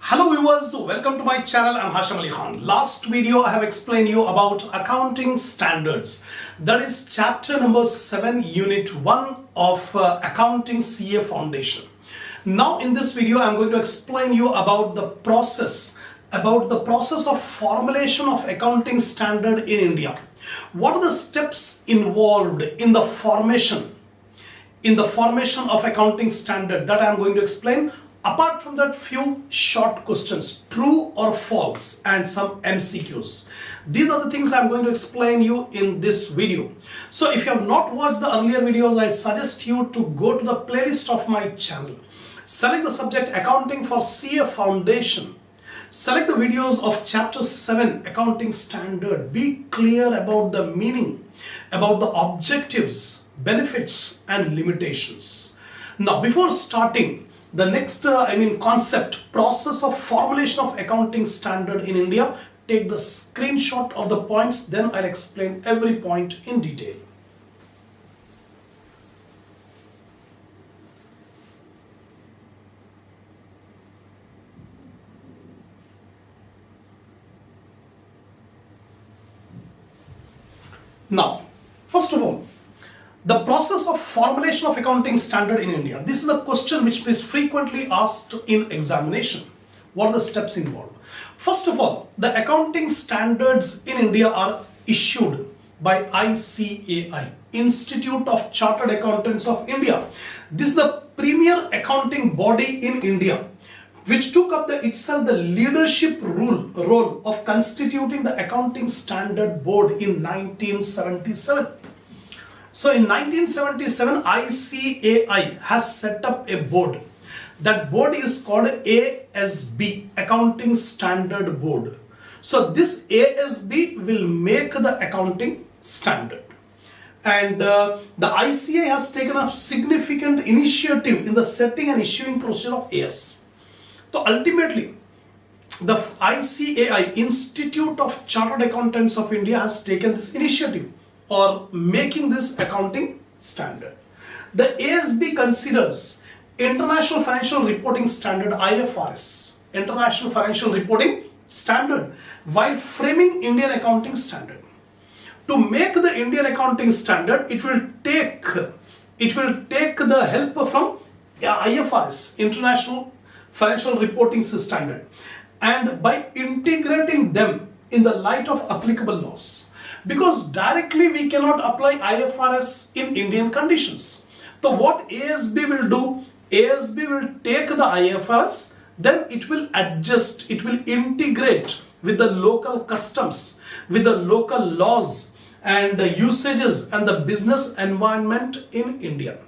Hello viewers, welcome to my channel. I'm Hasham Ali Khan. Last video I have explained you about accounting standards. That is chapter number 7 unit 1 of accounting CA foundation. Now in this video I'm going to explain you about the process of formulation of accounting standard in India. What are the steps involved in the formation of accounting standard that I am going to explain. Apart from that, few short questions, true or false, and some MCQs. These are the things I'm going to explain you in this video. So if you have not watched the earlier videos, I suggest you to go to the playlist of my channel. Select the subject Accounting for CA Foundation. Select the videos of chapter 7 Accounting Standard. Be clear about the meaning, about the objectives, benefits and limitations. Now before starting, the next concept, process of formulation of accounting standard in India, take the screenshot of the points, then I'll explain every point in detail. Now, first of all, the process of formulation of accounting standard in India. This is a question which is frequently asked in examination. What are the steps involved? First of all, the accounting standards in India are issued by ICAI, Institute of Chartered Accountants of India. This is the premier accounting body in India, which took up itself the leadership role of constituting the accounting standard board in 1977. So in 1977, ICAI has set up a board. That board is called ASB, Accounting Standard Board. So this ASB will make the accounting standard. And the ICAI has taken a significant initiative in the setting and issuing procedure of AS. So ultimately, the ICAI, Institute of Chartered Accountants of India, has taken this initiative or making this accounting standard. The ASB considers International Financial Reporting Standard, IFRS, International Financial Reporting Standard, while framing Indian accounting standard. To make the Indian accounting standard, it will take the help from IFRS, International Financial Reporting Standard, and by integrating them in the light of applicable laws. Because directly we cannot apply IFRS in Indian conditions. So what ASB will do, ASB will take the IFRS, then it will adjust, it will integrate with the local customs, with the local laws and the usages and the business environment in India.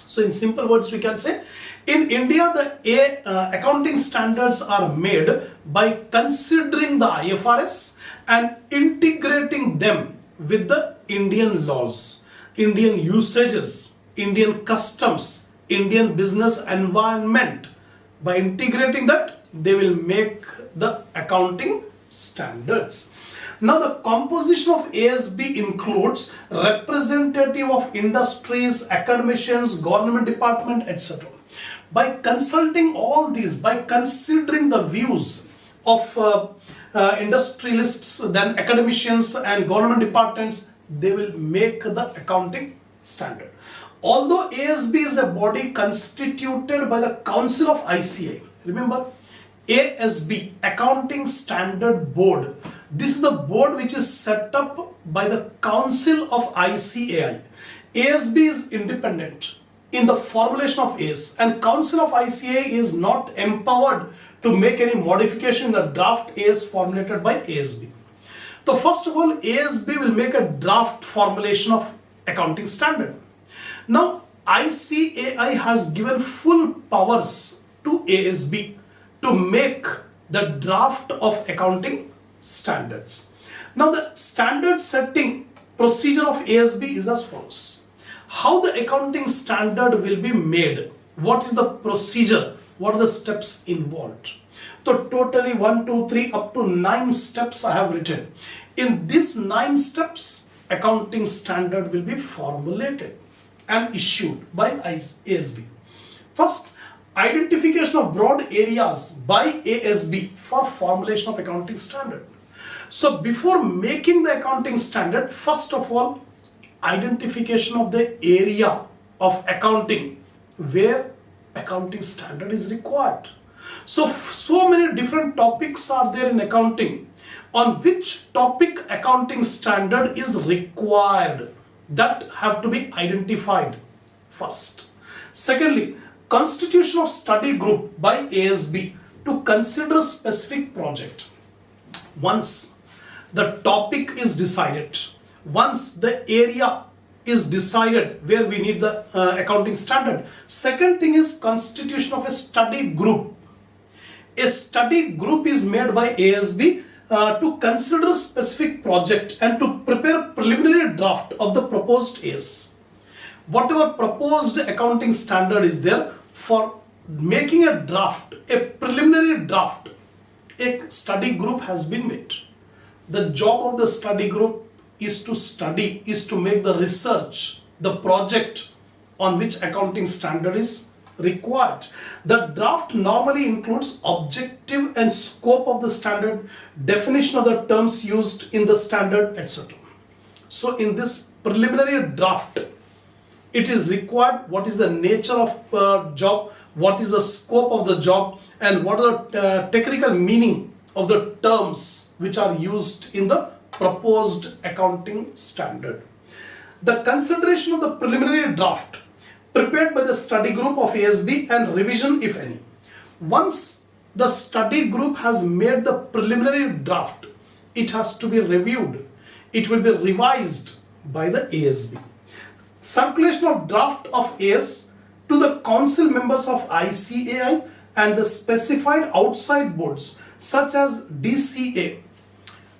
So in simple words, we can say, in India, the accounting standards are made by considering the IFRS and integrating them with the Indian laws, Indian usages, Indian customs, Indian business environment. By integrating that, they will make the accounting standards. Now the composition of ASB includes representative of industries, academicians, government department, etc. By consulting all these, by considering the views of industrialists, then academicians and government departments, they will make the accounting standard. Although ASB is a body constituted by the Council of ICAI, remember ASB, Accounting Standard Board. This is the board which is set up by the Council of ICAI. ASB is independent in the formulation of AS, and Council of ICAI is not empowered to make any modification in the draft AS formulated by ASB. So first of all, ASB will make a draft formulation of accounting standard. Now ICAI has given full powers to ASB to make the draft of accounting standards. Now the standard setting procedure of ASB is as follows. How the accounting standard will be made? What is the procedure? What are the steps involved? So totally 1, 2, 3 up to 9 steps I have written. In these 9 steps, accounting standard will be formulated and issued by ASB. First, identification of broad areas by ASB for formulation of accounting standard. So before making the accounting standard, first of all, identification of the area of accounting where accounting standard is required. So many different topics are there in accounting on which topic accounting standard is required, that have to be identified first. Secondly, constitution of study group by ASB to consider specific project. Once the topic is decided, once the area is decided where we need the accounting standard, second thing is constitution of a study group. A study group is made by ASB to consider specific project and to prepare preliminary draft of the proposed AS. Whatever proposed accounting standard is there, for making a draft, a preliminary draft, a study group has been made. The job of the study group is to study, is to make the research, the project on which accounting standard is required. The draft normally includes objective and scope of the standard, definition of the terms used in the standard, etc. So in this preliminary draft, it is required what is the nature of job, what is the scope of the job, and what are the technical meaning of the terms which are used in the proposed accounting standard. The consideration of the preliminary draft prepared by the study group of ASB and revision if any. Once the study group has made the preliminary draft, it has to be reviewed. It will be revised by the ASB. Circulation of draft of AS to the council members of ICAI and the specified outside boards such as DCA,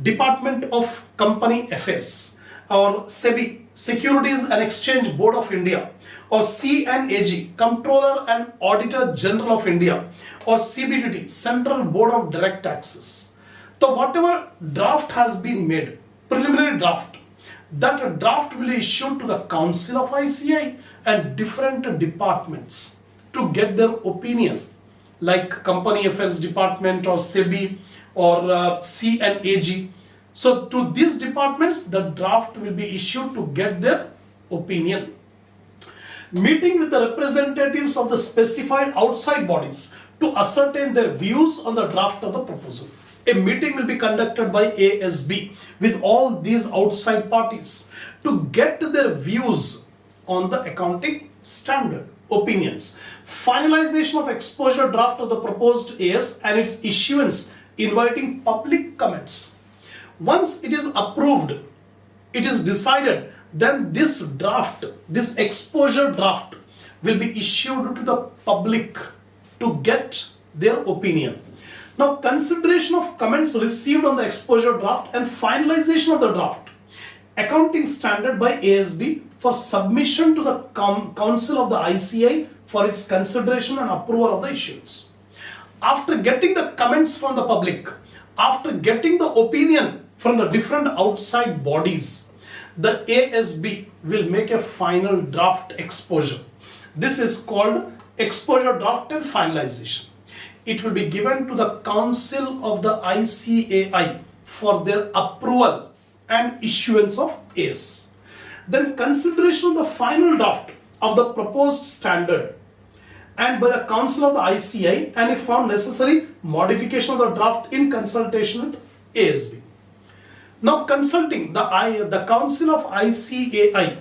Department of Company Affairs, or SEBI, Securities and Exchange Board of India, or CNAG, Comptroller and Auditor General of India, or CBDT, Central Board of Direct Taxes. So whatever draft has been made, preliminary draft, that draft will be issued to the Council of ICAI and different departments to get their opinion, like Company Affairs Department or SEBI or CNAG. So to these departments, the draft will be issued to get their opinion. Meeting with the representatives of the specified outside bodies to ascertain their views on the draft of the proposal. A meeting will be conducted by ASB with all these outside parties to get their views on the accounting standard, opinions. Finalization of exposure draft of the proposed AS and its issuance, inviting public comments. Once it is approved, it is decided, then this draft, this exposure draft will be issued to the public to get their opinion. Now, consideration of comments received on the exposure draft and finalization of the draft, accounting standard by ASB for submission to the Council of the ICAI for its consideration and approval of the issues. After getting the comments from the public, after getting the opinion from the different outside bodies, the ASB will make a final draft exposure. This is called exposure draft and finalization. It will be given to the Council of the ICAI for their approval and issuance of AS. Then consideration of the final draft of the proposed standard and by the Council of the ICAI, and if found necessary, modification of the draft in consultation with ASB. Now consulting, the Council of ICAI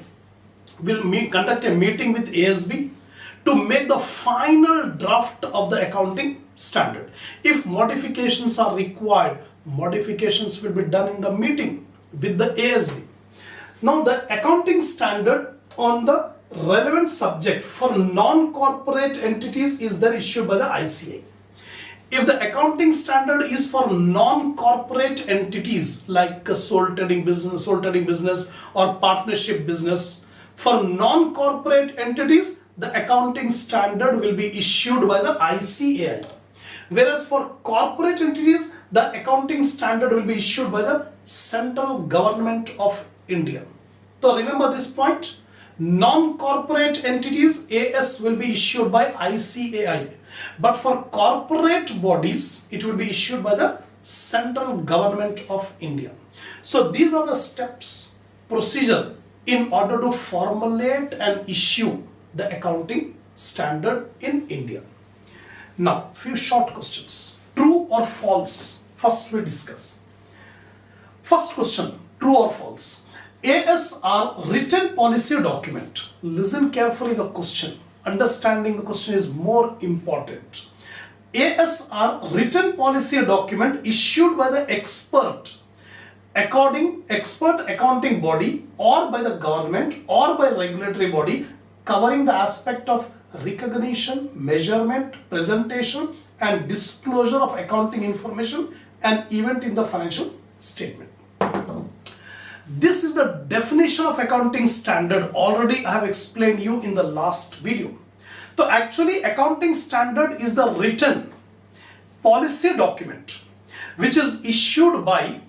will conduct a meeting with ASB to make the final draft of the accounting standard. If modifications are required, modifications will be done in the meeting with the ASB. Now the accounting standard on the relevant subject for non-corporate entities is then issued by the ICAI. If the accounting standard is for non-corporate entities like a sole trading business or partnership business, for non-corporate entities, the accounting standard will be issued by the ICAI. Whereas for corporate entities, the accounting standard will be issued by the central government of India. So remember this point. Non-corporate entities, AS will be issued by ICAI. But for corporate bodies, it will be issued by the central government of India. So these are the steps, procedure in order to formulate and issue the accounting standard in India. Now, few short questions. True or false? First we discuss. First question, true or false? ASR written policy document. Listen carefully the question. Understanding the question is more important. ASR written policy document issued by the expert accounting body or by the government or by regulatory body covering the aspect of recognition, measurement, presentation and disclosure of accounting information and event in the financial statement. This is the definition of accounting standard. Already I have explained you in the last video. So actually accounting standard is the written policy document which is issued by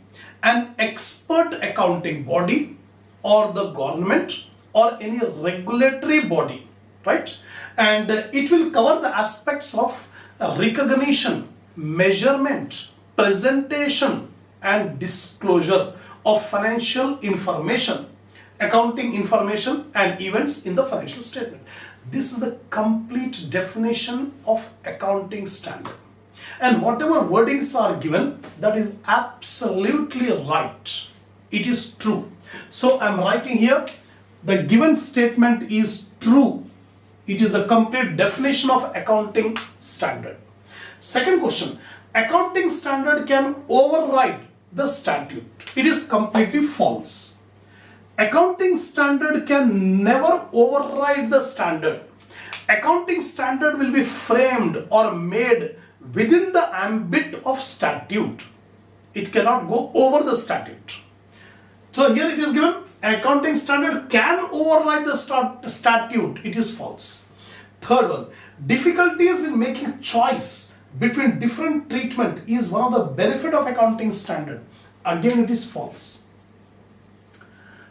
an expert accounting body or the government or any regulatory body, right? And it will cover the aspects of recognition, measurement, presentation and disclosure of financial information, accounting information and events in the financial statement. This is the complete definition of accounting standard. And whatever wordings are given, that is absolutely right. It is true. So I am writing here, the given statement is true. It is the complete definition of accounting standard. Second question, accounting standard can override the statute. It is completely false. Accounting standard can never override the standard. Accounting standard will be framed or made within the ambit of statute. It cannot go over the statute. So here it is given, accounting standard can override the statute. It is false. Third one, difficulties in making choice between different treatment is one of the benefit of accounting standard. Again, it is false.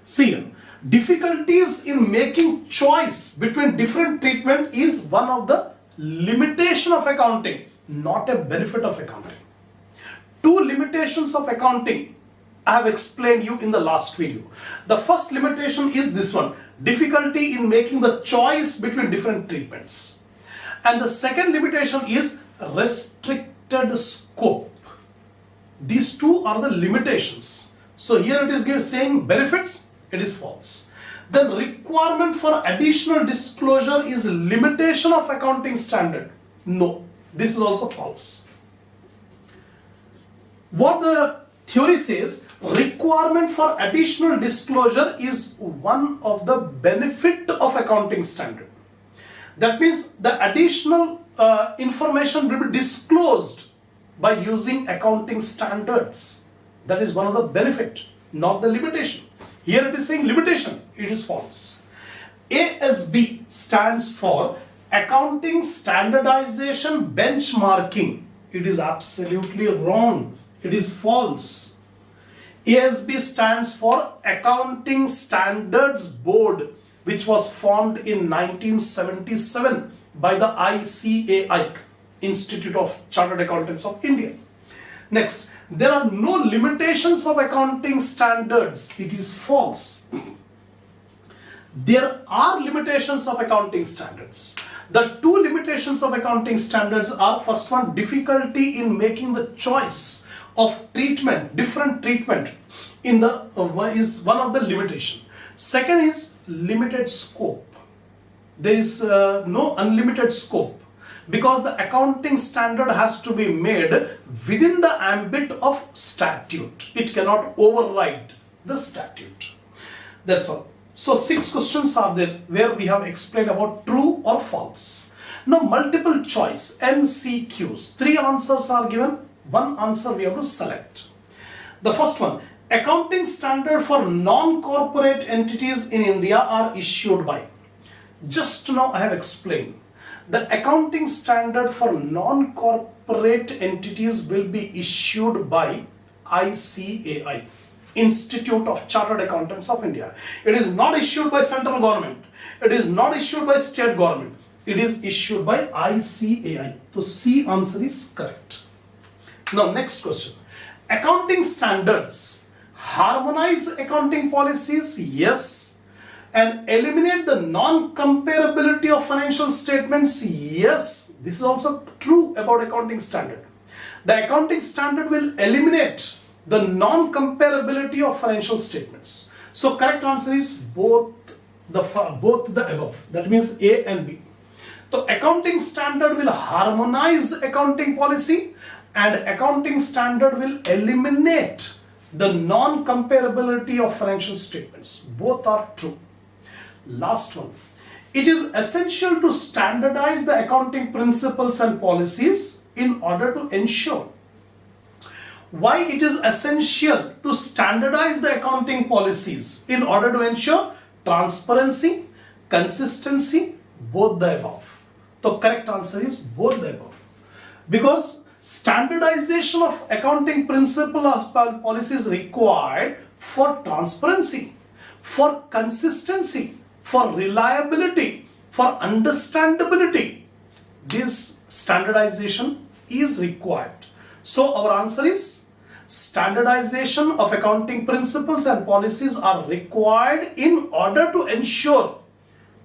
See here, difficulties in making choice between different treatment is one of the limitation of accounting, not a benefit of accounting. Two limitations of accounting I have explained you in the last video. The first limitation is this one, difficulty in making the choice between different treatments. And the second limitation is restricted scope. These two are the limitations. So here it is saying benefits, it is false. Then requirement for additional disclosure is limitation of accounting standard. No, this is also false. What the theory says, requirement for additional disclosure is one of the benefit of accounting standard. That means the additional information will be disclosed by using accounting standards. That is one of the benefit, not the limitation. Here it is saying limitation, it is false. ASB stands for Accounting Standardization Benchmarking. It is absolutely wrong. It is false. ASB stands for Accounting Standards Board, which was formed in 1977 by the ICAI, Institute of Chartered Accountants of India. Next, there are no limitations of accounting standards. It is false. There are limitations of accounting standards. The two limitations of accounting standards are, first one, difficulty in making the choice of treatment, different treatment in the is one of the limitation. Second is limited scope. There is no unlimited scope, because the accounting standard has to be made within the ambit of statute. It cannot override the statute. That's all. So 6 questions are there where we have explained about true or false. Now multiple choice, MCQs. 3 answers are given. 1 answer we have to select. The first one, accounting standard for non-corporate entities in India are issued by. Just now I have explained. The accounting standard for non-corporate entities will be issued by ICAI, Institute of Chartered Accountants of India. It is not issued by central government. It is not issued by state government. It is issued by ICAI. So C answer is correct. Now next question. Accounting standards harmonize accounting policies? Yes. And eliminate the non-comparability of financial statements? Yes. This is also true about accounting standard. The accounting standard will eliminate the non-comparability of financial statements. So correct answer is both the above. That means A and B. So accounting standard will harmonize accounting policy and accounting standard will eliminate the non-comparability of financial statements. Both are true. Last one. It is essential to standardize the accounting principles and policies in order to ensure. Why it is essential to standardize the accounting policies? In order to ensure transparency, consistency, both the above. The correct answer is both the above. Because standardization of accounting principle of policies required for transparency, for consistency, for reliability, for understandability. This standardization is required. So our answer is standardization of accounting principles and policies are required in order to ensure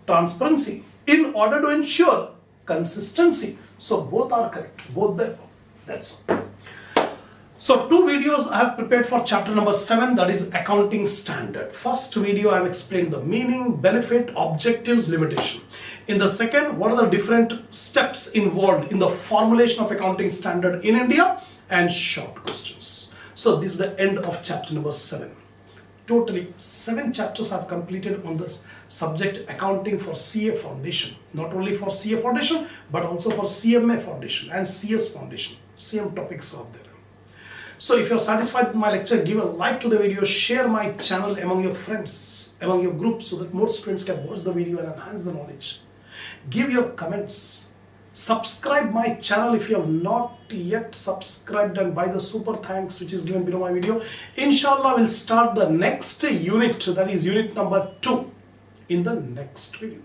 transparency, in order to ensure consistency. So both are correct, both the above. That's all. So two videos I have prepared for chapter number 7, that is accounting standard. First video I have explained the meaning, benefit, objectives, limitation. In the second, what are the different steps involved in the formulation of accounting standard in India, and short questions. So this is the end of chapter number 7. Totally 7 chapters I have completed on the subject accounting for CA foundation. Not only for CA foundation but also for CMA foundation and CS foundation. Same topics are there. So if you are satisfied with my lecture, give a like to the video, share my channel among your friends, among your groups, so that more students can watch the video and enhance the knowledge. Give your comments. Subscribe my channel if you have not yet subscribed, and by the super thanks which is given below my video. Inshallah, we'll start the next unit, that is unit number 2, in the next video.